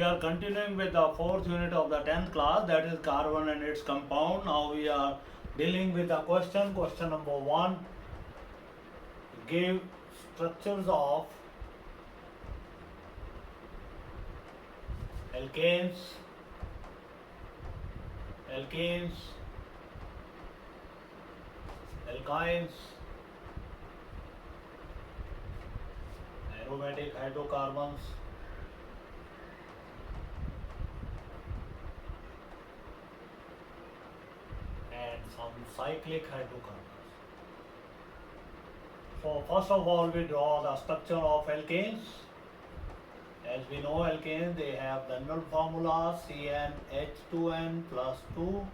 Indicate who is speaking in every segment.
Speaker 1: We are continuing with the fourth unit of the 10th class, that is carbon and its compound. Now we are dealing with the question number 1. Give structures of alkanes, alkynes, aromatic hydrocarbons, and some cyclic hydrocarbons. So first of all, we draw the structure of alkanes. As we know, alkanes, they have the null formula CnH2n plus 2,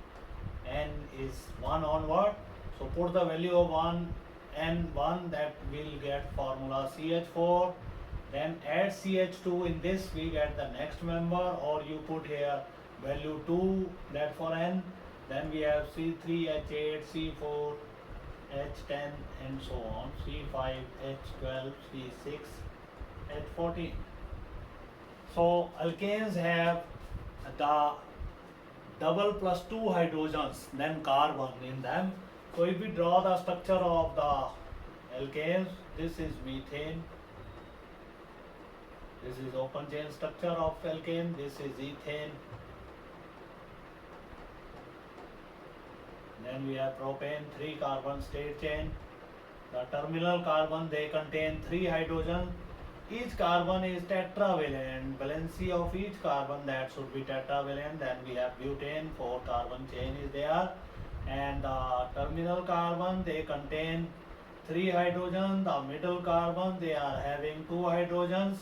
Speaker 1: n is 1 onward. So put the value of 1 and 1, that will get formula CH4. Then add CH2 in this, we get the next member, or you put here value 2, that for n. Then we have C3H8, C4, H10 and so on, C5, H12, C6, H14. So alkanes have the double plus 2 hydrogens, then carbon in them. So if we draw the structure of the alkanes, this is methane, this is open chain structure of alkane, this is ethane, then we have propane, 3 carbon state chain. The terminal carbon, they contain 3 hydrogens. Each carbon is tetravalent. Valency of each carbon, that should be tetravalent. Then we have butane, 4 carbon chain is there. And the terminal carbon, they contain 3 hydrogens. The middle carbon, they are having 2 hydrogens.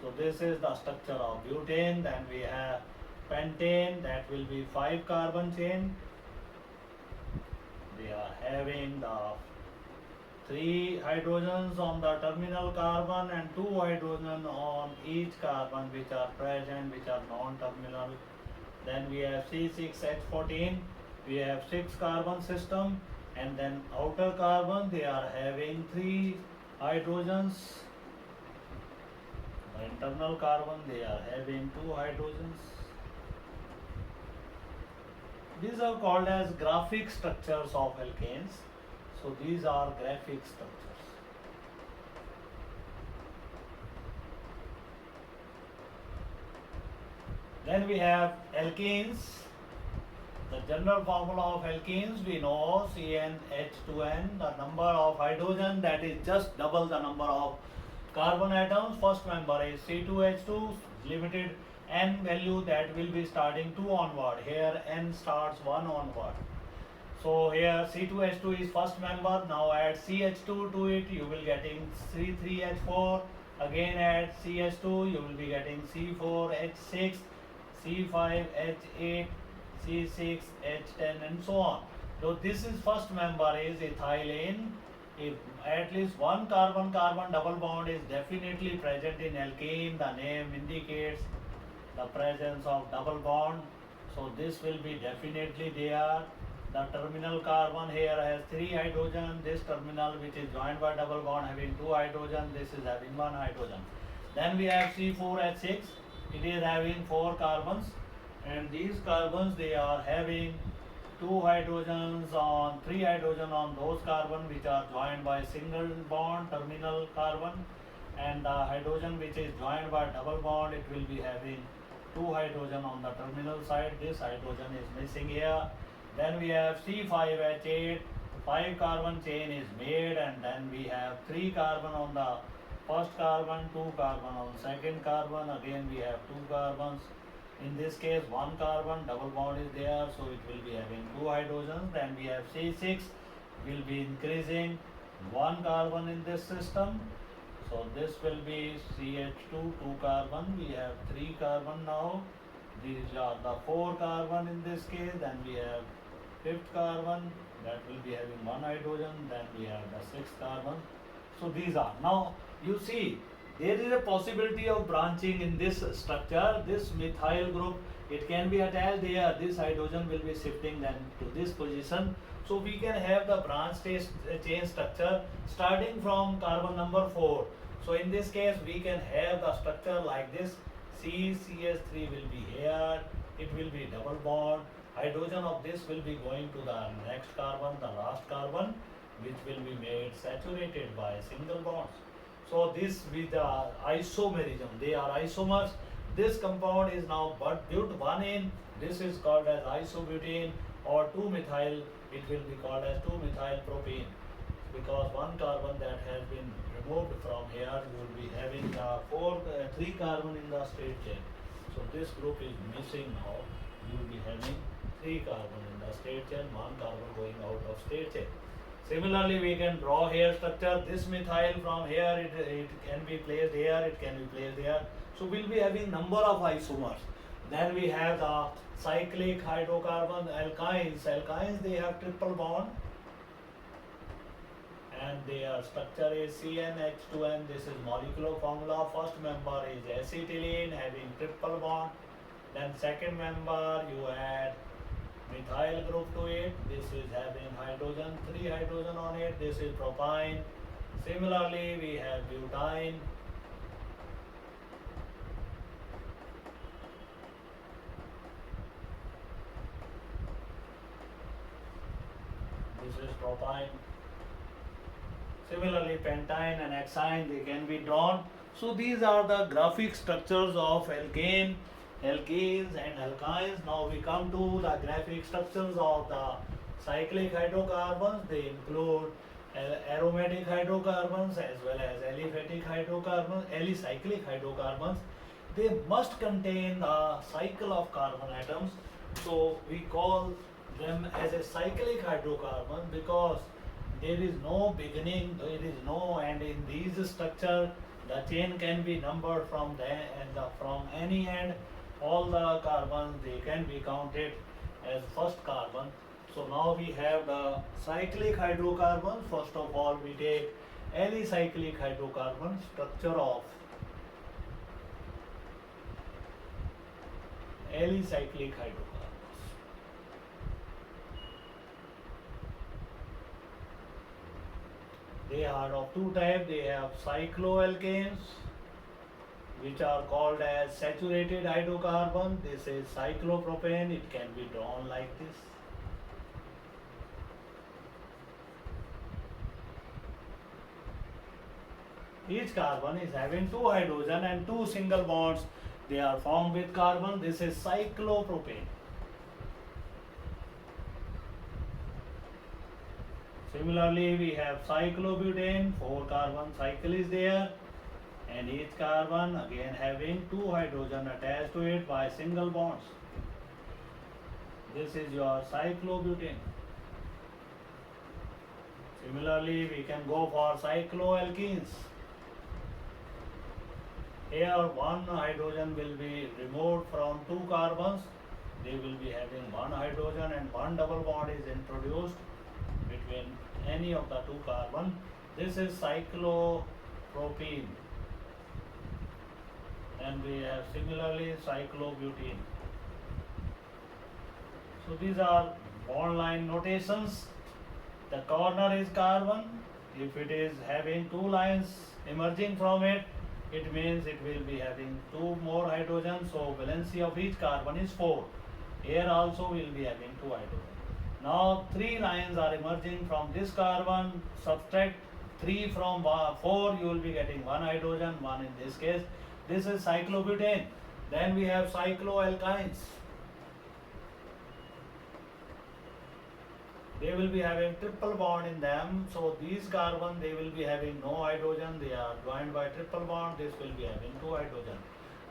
Speaker 1: So this is the structure of butane. Then we have pentane, that will be 5 carbon chain. They are having the 3 hydrogens on the terminal carbon and 2 hydrogen on each carbon, which are present, which are non-terminal. Then we have C6H14, we have 6 carbon system, and then outer carbon, they are having 3 hydrogens. The internal carbon, they are having 2 hydrogens. These are called as graphic structures of alkanes. So these are graphic structures. Then we have alkenes. The general formula of alkenes, we know CnH2n, the number of hydrogen, that is just double the number of carbon atoms. First member is C2H2, limited n value, that will be starting 2 onward. Here n starts 1 onward. So here C2H2 is first member. Now add CH2 to it, you will getting C3H4. Again add CH2, you will be getting C4H6, C5H8, C6H10 and so on. So this is first member is ethylene. If at least one carbon-carbon double bond is definitely present in alkene, the name indicates the presence of double bond. So this will be definitely there. The terminal carbon here has 3 hydrogen. This terminal, which is joined by double bond, having 2 hydrogen. This is having 1 hydrogen. Then we have C4H6. It is having 4 carbons, and these carbons, they are having 2 hydrogens on 3 hydrogen on those carbon which are joined by single bond terminal carbon, and the hydrogen which is joined by double bond, it will be having 2 hydrogen on the terminal side. This hydrogen is missing here. Then we have C5H8, 5 carbon chain is made, and then we have 3 carbon on the first carbon, 2 carbon on second carbon. Again we have 2 carbons. In this case 1 carbon, double bond is there, so it will be having 2 hydrogens. Then we have C6, will be increasing 1 carbon in this system. So this will be CH2, 2 carbon. We have 3 carbon now. These are the 4 carbon in this case. Then we have 5th carbon, that will be having 1 hydrogen. Then we have the 6th carbon. So these are. Now you see, there is a possibility of branching in this structure. This methyl group, it can be attached there. This hydrogen will be shifting then to this position. So we can have the branch chain structure starting from carbon number 4. So in this case, we can have the structure like this: CCH3 will be here, it will be double bond. Hydrogen of this will be going to the next carbon, the last carbon, which will be made saturated by single bonds. So this with the isomerism, they are isomers. This compound is now but but-1-ene. This is called as isobutane, or 2-methyl. It will be called as 2-methyl propane, because one carbon that has been removed from here, you will be having the 3 carbon in the straight chain. So this group is missing now. You will be having 3 carbon in the straight chain, 1 carbon going out of straight chain. Similarly, we can draw here structure. This methyl from here, it can be placed here, it can be placed here. So we'll be having number of isomers. Then we have the cyclic hydrocarbon alkynes. Alkynes, they have triple bond, and their structure is CnH2n. This is molecular formula. First member is acetylene having triple bond. Then second member you add methyl group to it. This is having hydrogen, 3 hydrogen on it. This is propyne. Similarly, we have butane. This is propyne. Similarly, pentyne and hexyne, they can be drawn. So these are the graphic structures of alkane, alkenes and alkynes. Now we come to the graphic structures of the cyclic hydrocarbons. They include aromatic hydrocarbons as well as aliphatic hydrocarbons, alicyclic hydrocarbons. They must contain the cycle of carbon atoms. So we call them as a cyclic hydrocarbon because there is no beginning, there is no end in these structure. The chain can be numbered from from any end. All the carbons, they can be counted as first carbon. So now we have the cyclic hydrocarbons. First of all, we take alicyclic hydrocarbon, structure of alicyclic hydrocarbons. They are of two types. They have cycloalkanes, which are called as saturated hydrocarbon. This is cyclopropane. It can be drawn like this. Each carbon is having 2 hydrogen and 2 single bonds. They are formed with carbon. This is cyclopropane. Similarly, we have cyclobutane, 4 carbon cycle is there, and each carbon again having 2 hydrogen attached to it by single bonds. This is your cyclobutane. Similarly, we can go for cycloalkenes. Here 1 hydrogen will be removed from 2 carbons. They will be having 1 hydrogen and 1 double bond is introduced between any of the 2 carbon. This is cyclopropene. And we have similarly cyclobutene. So these are bond line notations. The corner is carbon. If it is having 2 lines emerging from it, it means it will be having 2 more hydrogen. So valency of each carbon is 4. Here also we will be having 2 hydrogen. Now 3 lines are emerging from this carbon. Subtract 3 from 4, you will be getting 1 hydrogen, 1 in this case. This is cyclobutane. Then we have cycloalkynes. They will be having triple bond in them. So these carbon, they will be having no hydrogen. They are joined by triple bond. This will be having 2 hydrogen.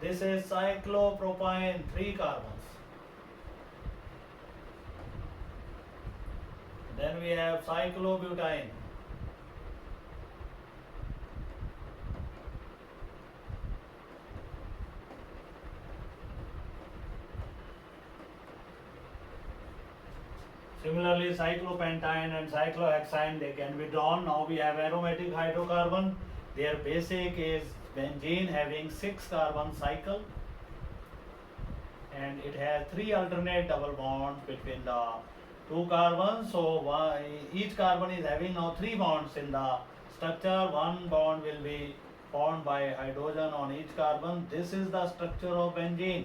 Speaker 1: This is cyclopropyne, 3 carbons. Then we have cyclobutane. Similarly, cyclopentane and cyclohexane, they can be drawn. Now we have aromatic hydrocarbon. Their basic is benzene having 6 carbon cycle, and it has 3 alternate double bonds between the 2 carbons. So each carbon is having now 3 bonds in the structure. 1 bond will be formed by hydrogen on each carbon. This is the structure of benzene.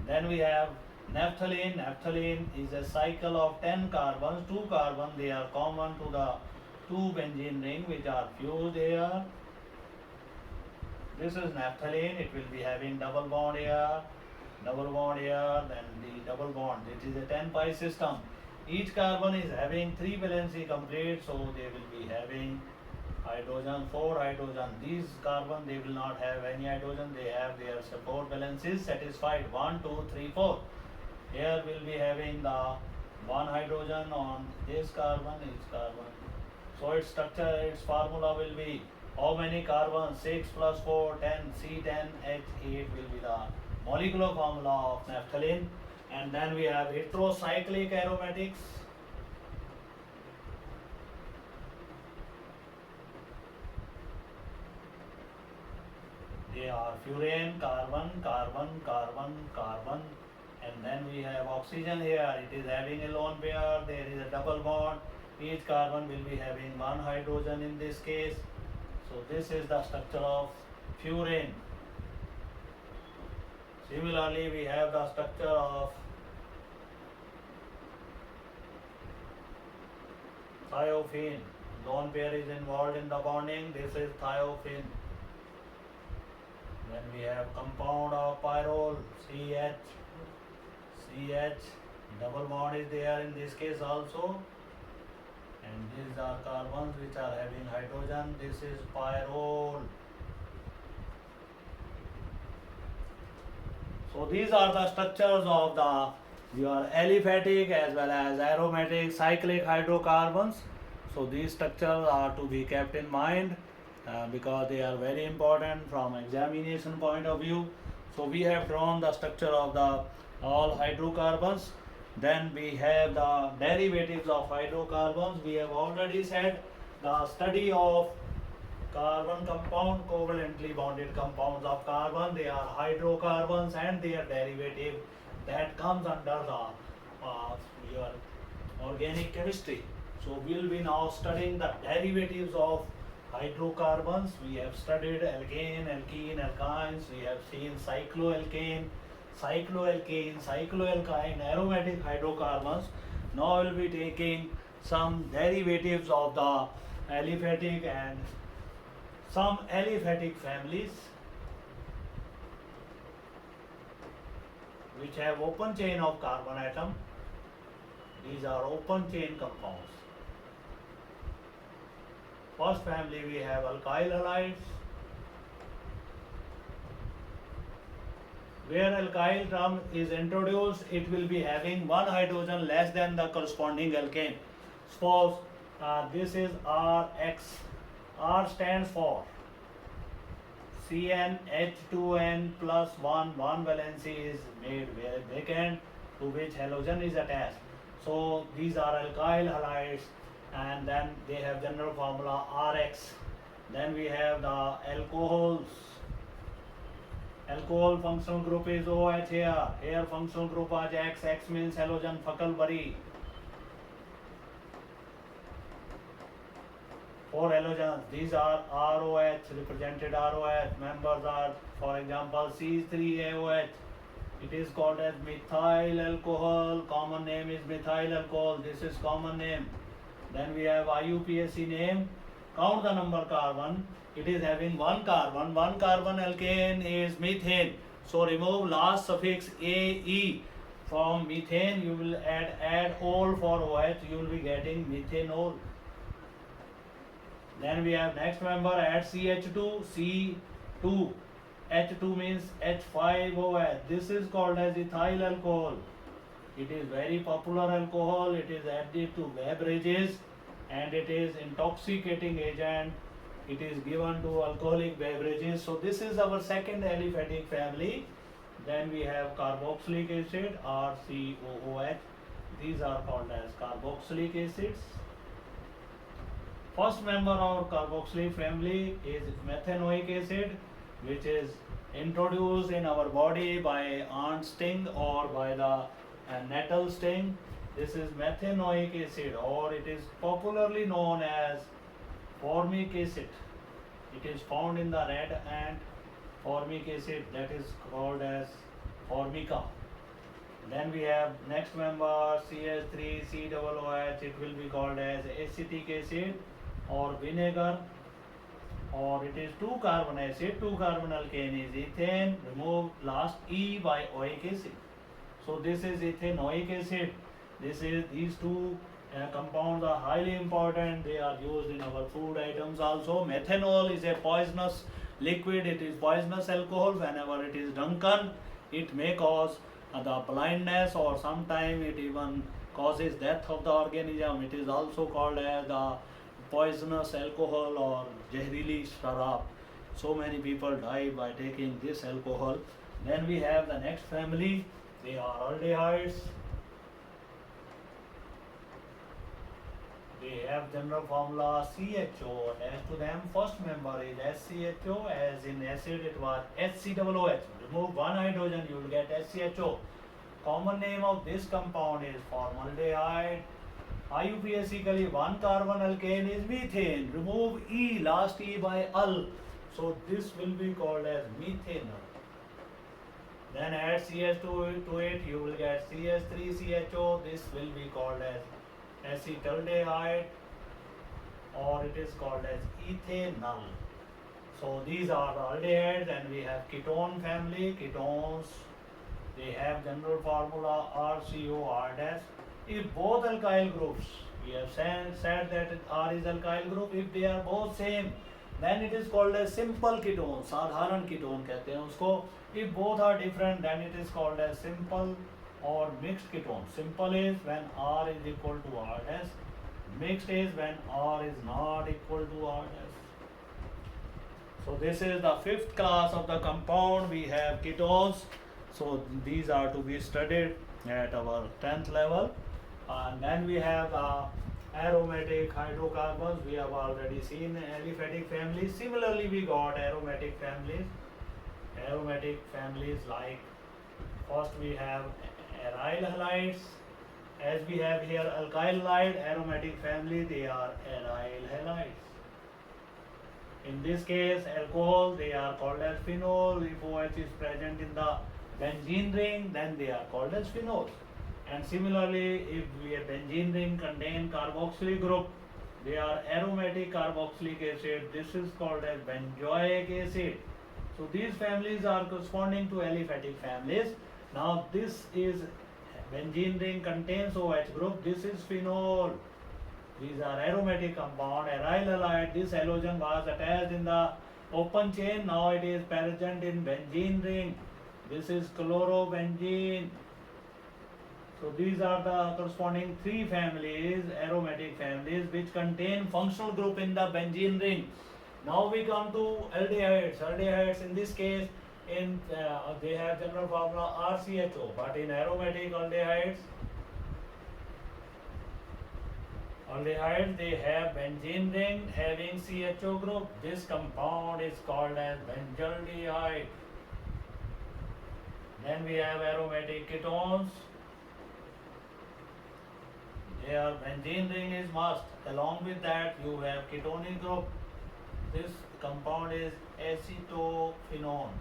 Speaker 1: Then we have naphthalene. Naphthalene is a cycle of 10 carbons. 2 carbons, they are common to the two benzene ring which are fused here. This is naphthalene. It will be having double bond here, then the double bond. It is a 10 pi system. Each carbon is having 3 valency complete, so they will be having hydrogen, 4 hydrogen. These carbon, they will not have any hydrogen. They have their support valencies satisfied. 1, 2, 3, 4. Here we'll be having the 1 hydrogen on this carbon, each carbon. So its structure, its formula will be how many carbons? 6 plus 4, 10. C10H8 will be the molecular formula of naphthalene. And then we have heterocyclic aromatics. They are furane, carbon, carbon, carbon, carbon, and then we have oxygen here. It is having a lone pair. There is a double bond. Each carbon will be having 1 hydrogen in this case. So this is the structure of furane. Similarly, we have the structure of thiophene. Lone pair is involved in the bonding. This is thiophene. Then we have compound of pyrrole, CH, double bond is there in this case also. And these are carbons which are having hydrogen. This is pyrrole. So these are the structures of your aliphatic as well as aromatic cyclic hydrocarbons. So these structures are to be kept in mind because they are very important from examination point of view. So we have drawn the structure of the all hydrocarbons. Then we have the derivatives of hydrocarbons. We have already said the study of carbon compound, covalently bonded compounds of carbon. They are hydrocarbons and their derivative that comes under the your organic chemistry. So we'll be now studying the derivatives of hydrocarbons. We have studied alkane, alkene, alkynes. We have seen cycloalkane, cycloalkyne, aromatic hydrocarbons. Now we'll be taking some derivatives of the aliphatic and some aliphatic families which have open chain of carbon atom. These are open chain compounds. First family we have alkyl halides. Where alkyl term is introduced, it will be having 1 hydrogen less than the corresponding alkane. Suppose this is Rx. R stands for CnH2n plus 1. 1 valency is made vacant to which halogen is attached. So these are alkyl halides, and then they have general formula Rx. Then we have the alcohols. Alcohol functional group is OH here. Here functional group is X. X means halogen Fackelbury. 4 halogens. These are ROH, represented ROH. Members are, for example, C3AOH. It is called as methyl alcohol. Common name is methyl alcohol. This is common name. Then we have IUPAC name. Count the number carbon. It is having 1 carbon. 1 carbon alkane is methane. So remove last suffix AE. From methane you will add ol for OH. You will be getting methanol. Then we have next member, add CH2, C2. H2 means H5OH. This is called as ethyl alcohol. It is very popular alcohol. It is added to beverages and it is intoxicating agent. It is given to alcoholic beverages. So this is our second aliphatic family. Then we have carboxylic acid, RCOOH. These are called as carboxylic acids. First member of carboxylic family is methanoic acid, which is introduced in our body by ant sting or by the nettle sting. This is methanoic acid, or it is popularly known as formic acid. It is found in the red and formic acid, that is called as formica. Then we have next member CH3COOH, it will be called as acetic acid or vinegar, or it is 2 carbon acid, 2 carbon alkane is ethane, remove last E by oic acid. So this is ethanoic acid. These two compounds are highly important. They are used in our food items also. Methanol is a poisonous liquid. It is poisonous alcohol. Whenever it is drunken, it may cause the blindness, or sometimes it even causes death of the organism. It is also called as the poisonous alcohol or Jahrili Sharab. So many people die by taking this alcohol. Then we have the next family. They are aldehydes. They have general formula CHO. As to them, first member is SCHO. As in acid, it was HCOOH. Remove one hydrogen, you will get SCHO. Common name of this compound is formaldehyde. IUPACically, 1 carbon alkane is methane. Remove E, last E by al. So this will be called as methanol. Then add CH2 to it, you will get CH3CHO. This will be called as acetaldehyde, or it is called as ethanol. So these are the aldehydes, and we have ketone family. Ketones, they have general formula RCO, R-. If both alkyl groups, we have said that R is alkyl group, if they are both same, then it is called as simple ketone. साधारण ketone कहते हैं उसको. If both are different, then it is called as simple or mixed ketone. Simple is when R is equal to R dash. Mixed is when R is not equal to R dash. So this is the fifth class of the compound. We have ketones. So these are to be studied at our 10th level. And then we have aromatic hydrocarbons. We have already seen aliphatic families. Similarly, we got aromatic families. Aromatic families like, first we have aryl halides. As we have here alkyl halide, aromatic family, they are aryl halides. In this case, alcohol, they are called as phenol. If OH is present in the benzene ring, then they are called as phenols. And similarly, if a benzene ring contain carboxylic group, they are aromatic carboxylic acid. This is called as benzoic acid. So these families are corresponding to aliphatic families. Now this is benzene ring contains OH group. This is phenol. These are aromatic compound. Aryl halide. This halogen was attached in the open chain. Now it is present in benzene ring. This is chlorobenzene. So these are the corresponding three families, aromatic families, which contain functional group in the benzene ring. Now we come to aldehydes. Aldehydes in this case, they have general formula RCHO, but in aromatic aldehydes, they have benzene ring having CHO group. This compound is called as benzaldehyde. Then we have aromatic ketones. Their benzene ring is must. Along with that, you have ketonic group. This compound is acetophenone.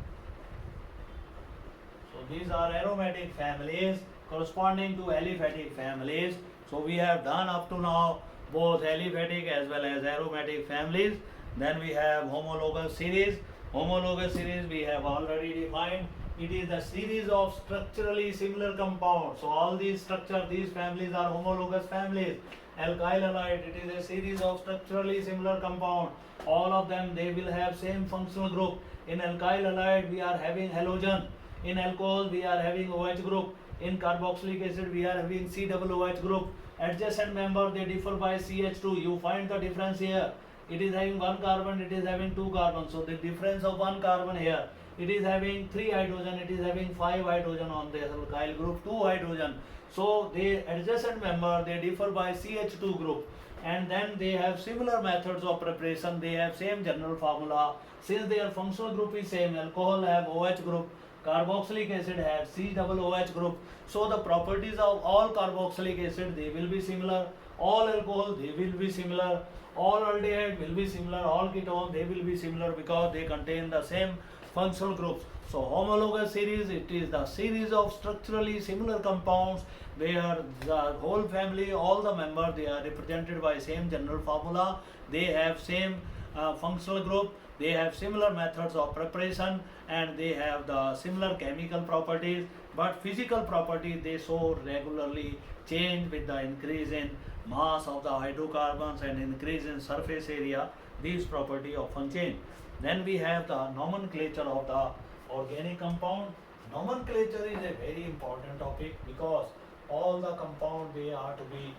Speaker 1: So these are aromatic families corresponding to aliphatic families. So we have done up to now both aliphatic as well as aromatic families. Then we have homologous series. Homologous series we have already defined. It is a series of structurally similar compounds. So all these families are homologous families. Alkyl halide, it is a series of structurally similar compounds. All of them, they will have same functional group. In alkyl halide, we are having halogen. In alcohol, we are having OH group. In carboxylic acid, we are having COOH group. Adjacent member, they differ by CH2. You find the difference here. It is having 1 carbon, it is having 2 carbons. So the difference of 1 carbon here. It is having 3 hydrogen, it is having 5 hydrogen on the alkyl group, 2 hydrogen. So the adjacent member, they differ by CH2 group. And then they have similar methods of preparation. They have same general formula. Since their functional group is same, alcohol have OH group, carboxylic acid has COOH group. So the properties of all carboxylic acid, they will be similar. All alcohol, they will be similar. All aldehyde will be similar. All ketone, they will be similar because they contain the same functional groups. So homologous series, it is the series of structurally similar compounds where the whole family, all the members, they are represented by same general formula. They have same functional group. They have similar methods of preparation and they have the similar chemical properties, but physical properties they so regularly change with the increase in mass of the hydrocarbons and increase in surface area. These properties often change. Then we have the nomenclature of the organic compound. Nomenclature is a very important topic because all the compound they are to be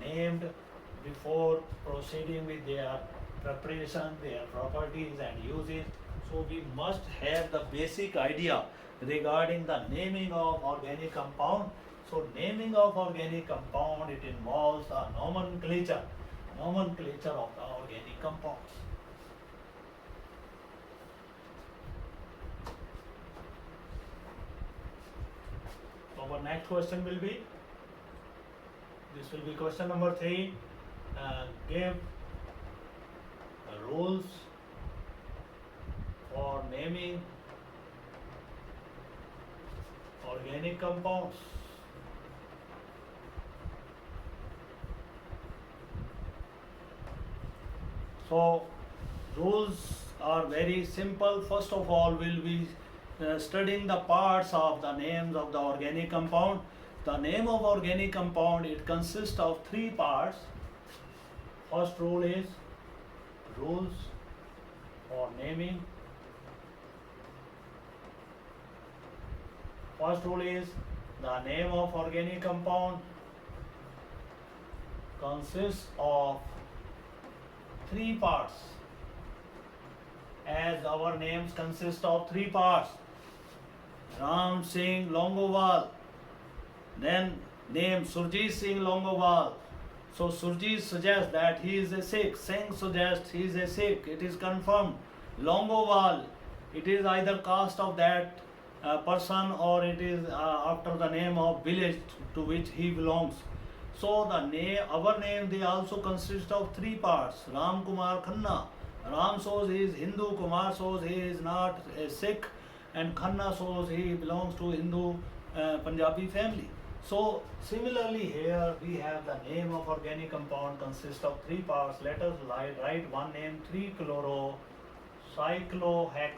Speaker 1: named before proceeding with their preparation, their properties and uses. So we must have the basic idea regarding the naming of organic compound. So naming of organic compound, it involves the nomenclature of the organic compounds. So our next question will be, this will be question number 3. Give rules for naming organic compounds. So rules are very simple. First of all, we'll be studying the parts of the names of the organic compound. The name of organic compound, it consists of 3 parts. First rule is rules for naming. First rule is the name of organic compound consists of 3 parts. As our names consist of 3 parts. Ram Singh Longowal. Then name Surjit Singh Longowal. So Surjit suggests that he is a Sikh. Singh suggests he is a Sikh. It is confirmed. Longowal, it is either caste of that person or it is after the name of village to which he belongs. So the name, our name, they also consist of 3 parts. Ram Kumar Khanna. Ram shows he is Hindu, Kumar shows he is not a Sikh, and Khanna shows he belongs to Hindu Punjabi family. So similarly here we have the name of organic compound consists of 3 parts. Let us write one name, 3-chloro-cyclohex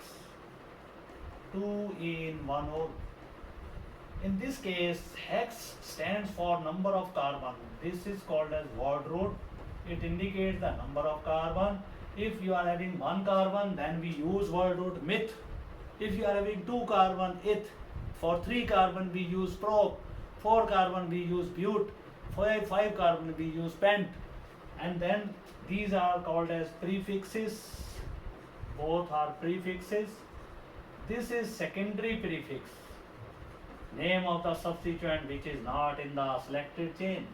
Speaker 1: 2-ene-1-ol. In this case, hex stands for number of carbon. This is called as word root. It indicates the number of carbon. If you are having 1 carbon, then we use word root meth. If you are having 2 carbon, eth. For 3 carbon, we use prop. 4 carbon, we use but. 5 carbon, we use pent. And then these are called as prefixes. Both are prefixes. This is secondary prefix. Name of the substituent which is not in the selected chain.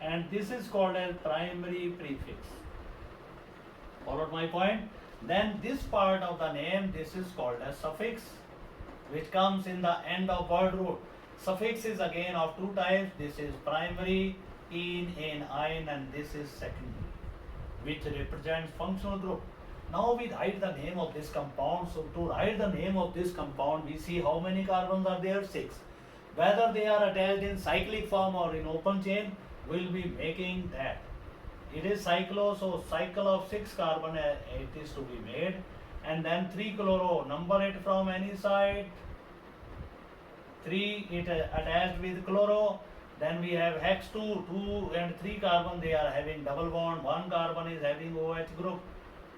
Speaker 1: And this is called as primary prefix. Followed my point? Then this part of the name, this is called as suffix, which comes in the end of word root. Suffix is again of 2 types. This is primary, in, ein, and this is secondary, which represents functional group. Now we write the name of this compound. So to write the name of this compound, we see how many carbons are there, 6. Whether they are attached in cyclic form or in open chain, we'll be making that. It is cyclo, so cycle of 6 carbon it is to be made. And then 3-chloro, number it from any side. 3 it attached with chloro. Then we have hex 2, 2 and 3 carbon, they are having double bond. 1 carbon is having OH group.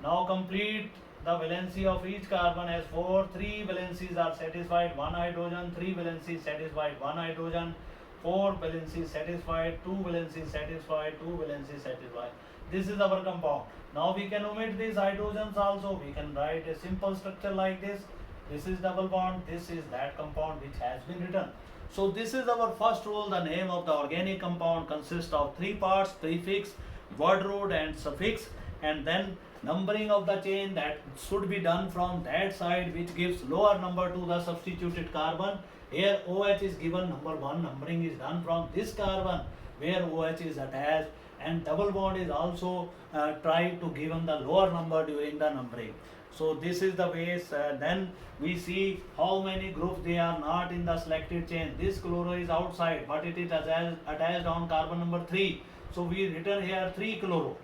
Speaker 1: Now complete the valency of each carbon as 4. 3 valencies are satisfied, 1 hydrogen. 3 valencies satisfied, 1 hydrogen. 4 valencies satisfied, 2 valencies satisfied, 2 valencies satisfied. This is our compound. Now we can omit these hydrogens also. We can write a simple structure like this. This is double bond, this is that compound which has been written. So this is our first rule. The name of the organic compound consists of 3 parts: prefix, word root and suffix. And then numbering of the chain, that should be done from that side which gives lower number to the substituted carbon. Here OH is given number 1, numbering is done from this carbon where OH is attached, and double bond is also tried to given the lower number during the numbering. So this is the ways. Then we see how many groups they are not in the selected chain. This chloro is outside, but it is attached on carbon number 3. So we written here 3 chloro.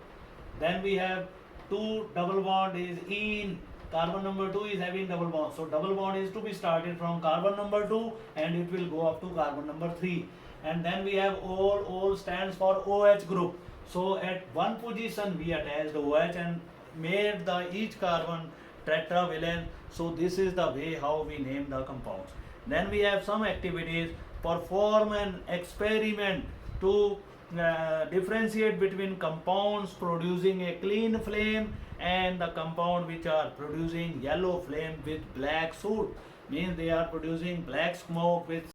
Speaker 1: Then we have 2 double bond is in carbon number 2 is having double bond. So double bond is to be started from carbon number 2 and it will go up to carbon number 3. And then we have all stands for OH group. So at one position we attached OH and made the each carbon tetravalent. So this is the way how we name the compounds. Then we have some activities. Perform an experiment to differentiate between compounds producing a clean flame and the compound which are producing yellow flame with black soot. Means they are producing black smoke with